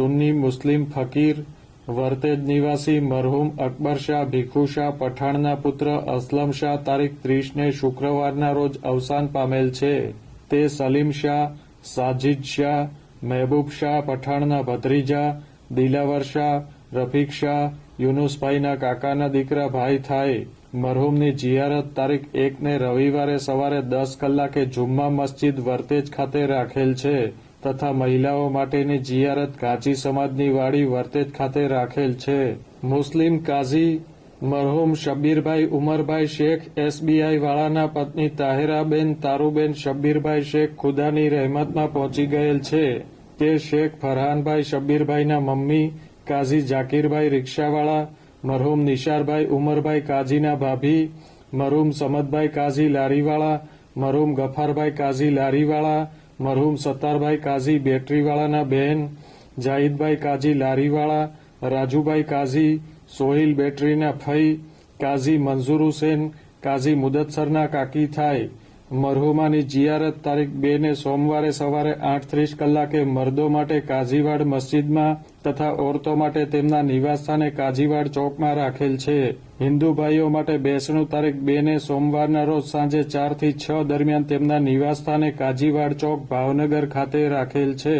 સુન્ની મુસ્લિમ ફકીર, વર્તેજ નિવાસી મરહુમ અકબર શાહ ભીખુ શાહ પઠાણના પુત્ર અસલમ શાહ તારીખ 30ને શુક્રવારના રોજ અવસાન પામેલ છે. તે સલીમ શાહ, સાજિદ શાહ, મહેબૂબ શાહ પઠાણના ભત્રીજા, દિલાવર શાહ, રફીક શાહ, યુનુસભાઈના કાકાના દીકરા ભાઈ થાય. મરહુમની જિયારત તારીખ 1ને રવિવારે સવારે 10 કલાકે જુમ્મા મસ્જિદ વર્તેજ ખાતે રાખેલ છે તથા મહિલાઓ માટેની જિયારત ઘાંચી સમાજની વાડી વર્તેજ ખાતે રાખેલ છે. મુસ્લિમ કાઝી મરહુમ શબ્બીરભાઈ ઉમરભાઈ શેખ એસબીઆઈ વાળાના પત્ની તાહેરાબેન તારુબેન શબ્બીરભાઈ શેખ ખુદાની રહેમતમાં પહોંચી ગયેલ છે. તે શેખ ફરહાનભાઈ શબ્બીરભાઈના મમ્મી કાઝી જાકીરભાઈ રિક્ષાવાળા, મરહુમ નિશારભાઈ ઉમરભાઈ કાઝીના ભાભી, મરહુમ સમદભાઈ કાઝી લારીવાળા, મરહુમ ગફારભાઈ કાઝી લારીવાળા, મરહુમ સત્તારભાઈ કાઝી બેટરીવાળાના બહેન, જાહિદભાઈ કાઝી લારીવાળા, રાજુભાઈ કાઝી, સોહિલ બેટરીના ફઈ, કાઝી મંઝુર હુસેન, કાઝી મુદત્સરના કાકી થાય. મરહુમાની જિયારત તારીખ 2ને સોમવારે સવારે 8:30 કલાકે મર્દો માટે કાઝીવાડ મસ્જિદમાં તથા ઓરતો માટે તેમના નિવાસસ્થાને કાઝીવાડ ચોકમાં રાખેલ છે. હિન્દુ ભાઈઓ માટે બેસણું તારીખ 2ને સોમવારના રોજ સાંજે 4 થી 6 દરમિયાન તેમના નિવાસસ્થાને કાઝીવાડ ચોક ભાવનગર ખાતે રાખેલ છે.